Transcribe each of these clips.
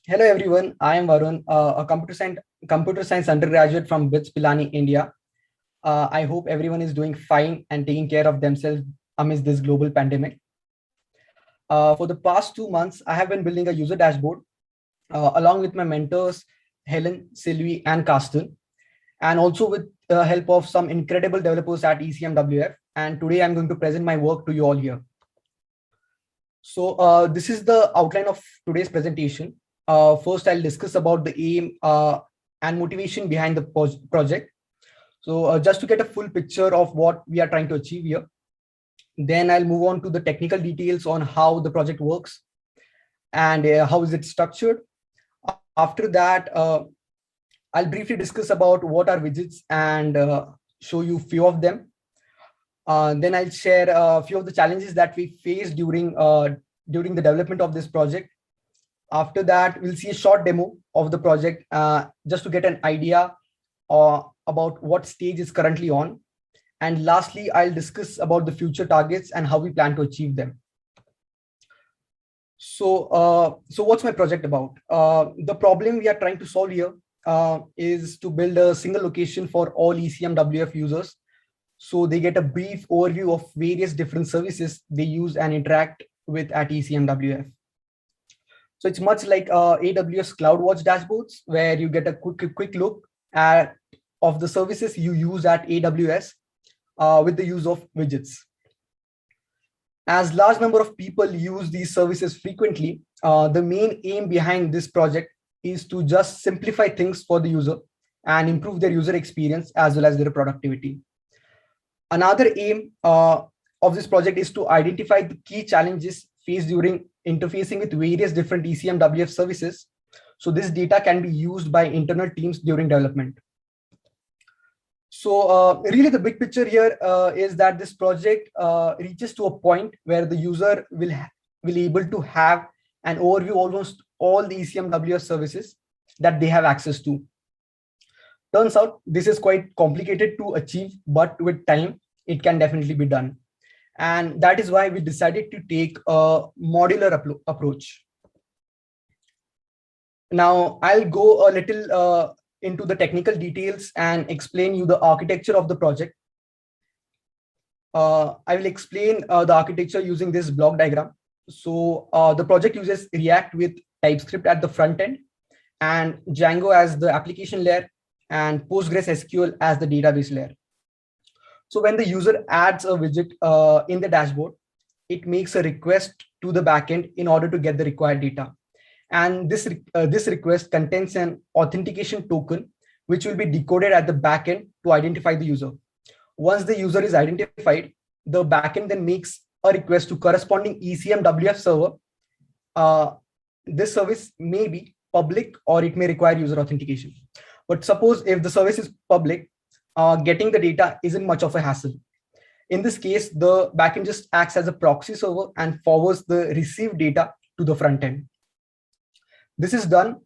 Hello everyone, I am Varun, a computer science undergraduate from BITS Pilani, India. I hope everyone is doing fine and taking care of themselves amidst this global pandemic. For the past 2 months, I have been building a user dashboard along with my mentors, Helen, Sylvie, and Carsten, and also with the help of some incredible developers at ECMWF. And today I'm going to present my work to you all here. So this is the outline of today's presentation. First, I'll discuss about the aim and motivation behind the project. So just to get a full picture of what we are trying to achieve here. Then I'll move on to the technical details on how the project works and how is it structured. After that, I'll briefly discuss about what are widgets and show you few of them. Then I'll share a few of the challenges that we faced during the development of this project. After that, we'll see a short demo of the project just to get an idea about what stage it's currently on. And lastly, I'll discuss about the future targets and how we plan to achieve them. So what's my project about? The problem we are trying to solve here is to build a single location for all ECMWF users, so they get a brief overview of various different services they use and interact with at ECMWF. So it's much like AWS CloudWatch dashboards, where you get a quick look at of the services you use at AWS with the use of widgets. As large number of people use these services frequently, the main aim behind this project is to just simplify things for the user and improve their user experience as well as their productivity. Another aim of this project is to identify the key challenges faced during interfacing with various different ECMWF services. So this data can be used by internal teams during development. So really the big picture here is that this project reaches to a point where the user will able to have an overview almost all the ECMWF services that they have access to. Turns out this is quite complicated to achieve, but with time, it can definitely be done. And that is why we decided to take a modular approach. Now, I'll go a little into the technical details and explain you the architecture of the project. I will explain the architecture using this block diagram. So the project uses React with TypeScript at the front end and Django as the application layer and PostgreSQL as the database layer. So when the user adds a widget in the dashboard, it makes a request to the backend in order to get the required data. And this request contains an authentication token, which will be decoded at the backend to identify the user. Once the user is identified, the backend then makes a request to corresponding ECMWF server. This service may be public or it may require user authentication. But suppose if the service is public, getting the data isn't much of a hassle. In this case, the backend just acts as a proxy server and forwards the received data to the front end. This is done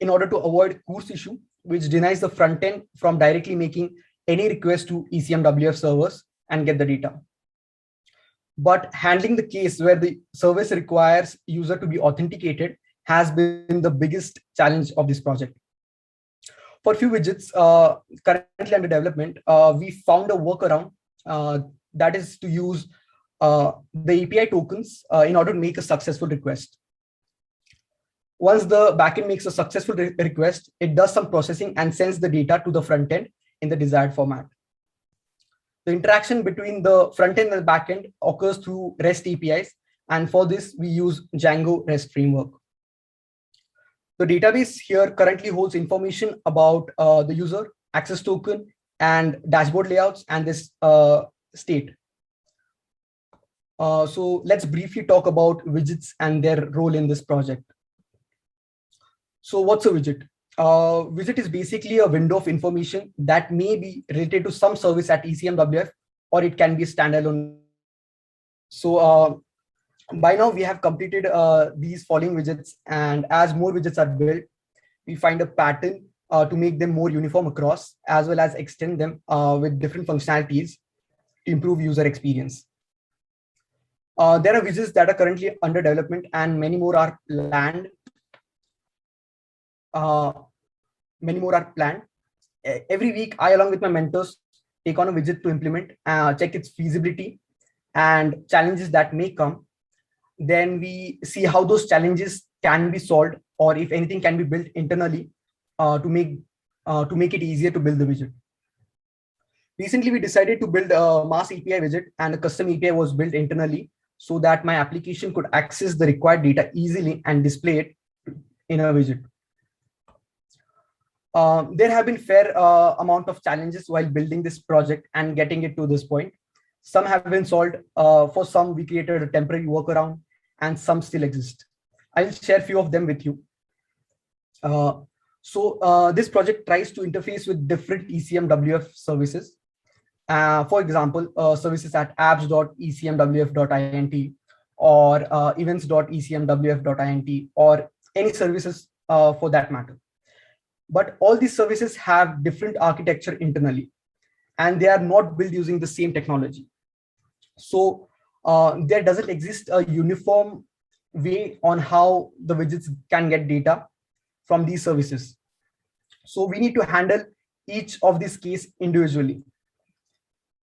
in order to avoid course issue, which denies the front end from directly making any request to ECMWF servers and get the data. But handling the case where the service requires user to be authenticated has been the biggest challenge of this project. For a few widgets currently under development, we found a workaround that is to use the API tokens in order to make a successful request. Once the backend makes a successful request, it does some processing and sends the data to the front end in the desired format. The interaction between the front end and the backend occurs through REST APIs, and for this we use Django REST framework. The database here currently holds information about the user, access token, and dashboard layouts and this state. So let's briefly talk about widgets and their role in this project. So what's a widget? Widget is basically a window of information that may be related to some service at ECMWF, or it can be standalone. So by now we have completed these following widgets, and as more widgets are built, we find a pattern to make them more uniform across, as well as extend them with different functionalities to improve user experience. There are widgets that are currently under development and many more are planned. many more are planned. Every week, I, along with my mentors, take on a widget to implement, check its feasibility and challenges that may come. Then we see how those challenges can be solved, or if anything can be built internally to make it easier to build the widget. Recently, we decided to build a mass API widget, and a custom API was built internally so that my application could access the required data easily and display it in a widget. There have been fair amount of challenges while building this project and getting it to this point. Some have been solved. For some, we created a temporary workaround, and some still exist. I'll share a few of them with you. This project tries to interface with different ECMWF services. For example, services at apps.ecmwf.int or events.ecmwf.int or any services for that matter. But all these services have different architecture internally, and they are not built using the same technology. So there doesn't exist a uniform way on how the widgets can get data from these services. So we need to handle each of these cases individually.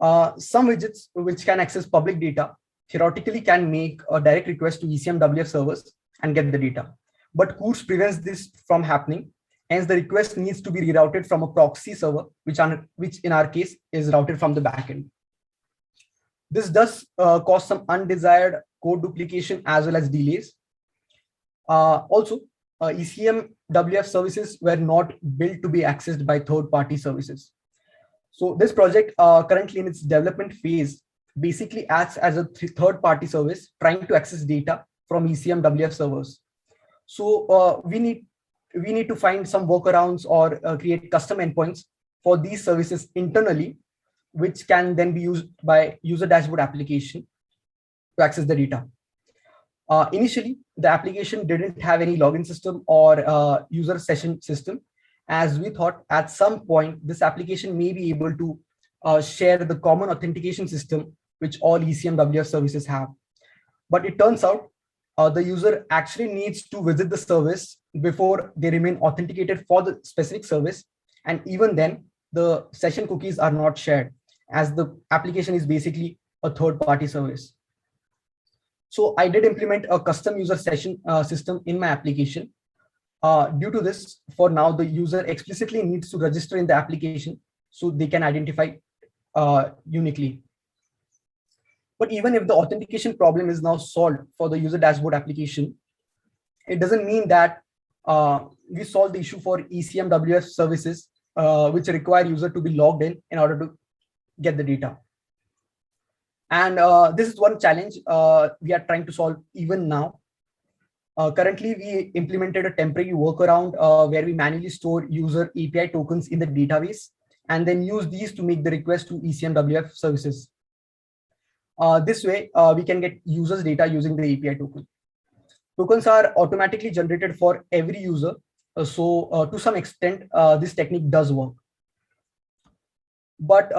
Some widgets which can access public data theoretically can make a direct request to ECMWF servers and get the data. But CORS prevents this from happening. Hence, the request needs to be rerouted from a proxy server, which in our case is routed from the backend. This does cause some undesired code duplication as well as delays. Also, ECMWF services were not built to be accessed by third-party services. So this project currently in its development phase basically acts as a third-party service trying to access data from ECMWF servers. So we need to find some workarounds or create custom endpoints for these services internally, which can then be used by user dashboard application to access the data. Initially, the application didn't have any login system or user session system, as we thought at some point this application may be able to share the common authentication system which all ECMWF services have. But it turns out the user actually needs to visit the service before they remain authenticated for the specific service. And even then, the session cookies are not shared, as the application is basically a third-party service. So I did implement a custom user session system in my application. Due to this, for now, the user explicitly needs to register in the application so they can identify uniquely. But even if the authentication problem is now solved for the user dashboard application, it doesn't mean that we solve the issue for ECMWF services, which require user to be logged in order to get the data. And this is one challenge we are trying to solve even now. Currently, we implemented a temporary workaround where we manually store user API tokens in the database and then use these to make the request to ECMWF services. This way, we can get users' data using the API token. Tokens are automatically generated for every user. So to some extent, this technique does work. But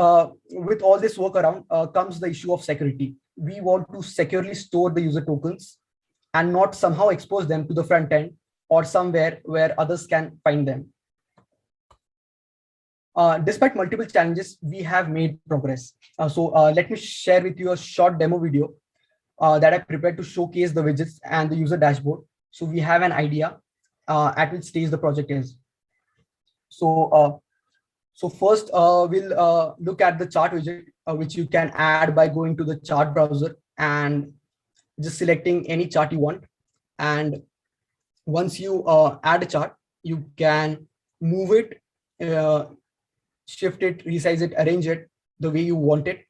with all this workaround comes the issue of security. We want to securely store the user tokens and not somehow expose them to the front end or somewhere where others can find them. Despite multiple challenges, we have made progress. Let me share with you a short demo video that I prepared to showcase the widgets and the user dashboard. So we have an idea at which stage the project is. So first, we'll look at the chart widget, which you can add by going to the chart browser and just selecting any chart you want. And once you add a chart, you can move it, shift it, resize it, arrange it the way you want it.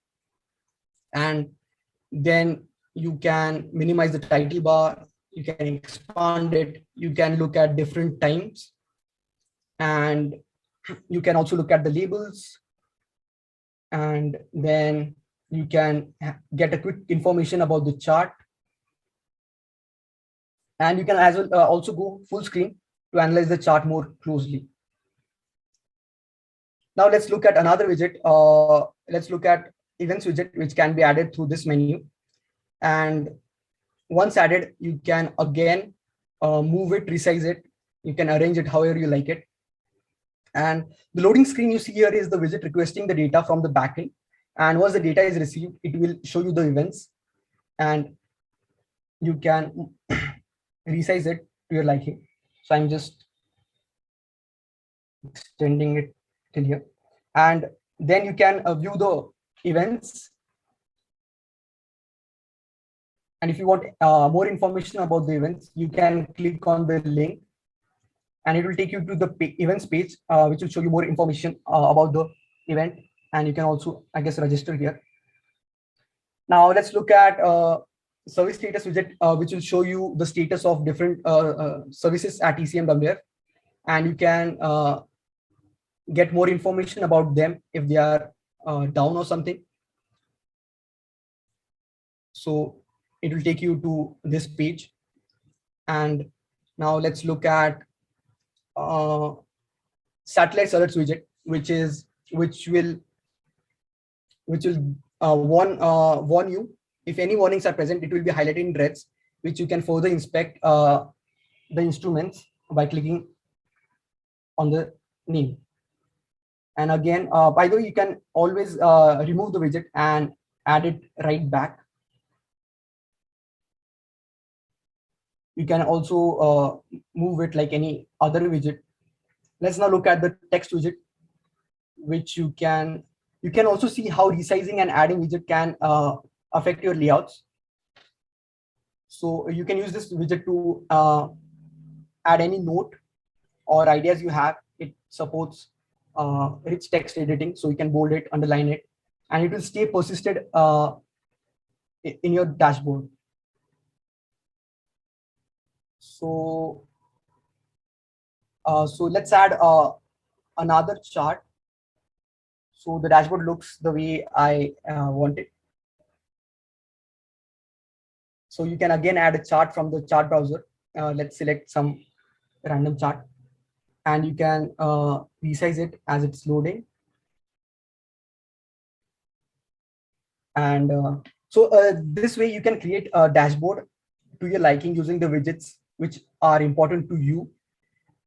And then you can minimize the title bar, you can expand it, you can look at different times, and you can also look at the labels, and then you can get a quick information about the chart. And you can as well also go full screen to analyze the chart more closely. Now let's look at another widget. Let's look at events widget, which can be added through this menu. And once added, you can again move it, resize it, You can arrange it however you like it. And the loading screen you see here is the widget requesting the data from the backend. And once the data is received, it will show you the events, and you can resize it to your liking. So I'm just extending it till here. And then you can view the events. And if you want more information about the events, you can click on the link and it will take you to the events page, which will show you more information about the event. And you can also, I guess, register here. Now let's look at service status widget, which will show you the status of different services at ECMWF. And you can get more information about them if they are down or something. So it will take you to this page. And now let's look at satellite alerts widget, which will warn you if any warnings are present. It will be highlighted in reds, which you can further inspect the instruments by clicking on the name. And again, by the way, you can always remove the widget and add it right back. You can also move it like any other widget. Let's now look at the text widget, which you can also see how resizing and adding widget can affect your layouts. So you can use this widget to add any note or ideas you have. It supports rich text editing, so you can bold it, underline it, and it will stay persisted in your dashboard. So let's add another chart. So the dashboard looks the way I want it. So you can again add a chart from the chart browser. Let's select some random chart, and you can resize it as it's loading. And so this way you can create a dashboard to your liking using the widgets which are important to you.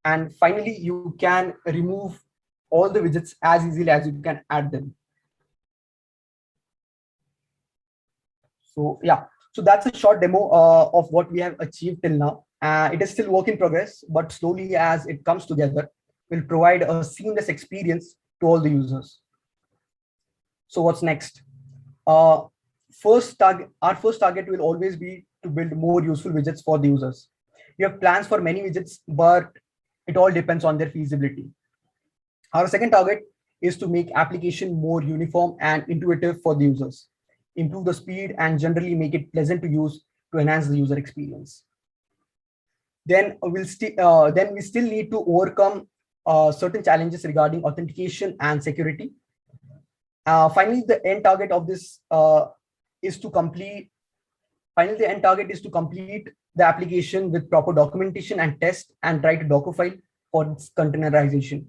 And finally, you can remove all the widgets as easily as you can add them. So yeah, so that's a short demo of what we have achieved till now. It is still work in progress, but slowly as it comes together, will provide a seamless experience to all the users. So what's next? Our first target will always be to build more useful widgets for the users. We have plans for many widgets, but it all depends on their feasibility. Our second target is to make application more uniform and intuitive for the users, improve the speed, and generally make it pleasant to use to enhance the user experience. Then we still need to overcome certain challenges regarding authentication and security. Finally, the end target of this is to complete the application with proper documentation and test and write a Docker file for its containerization.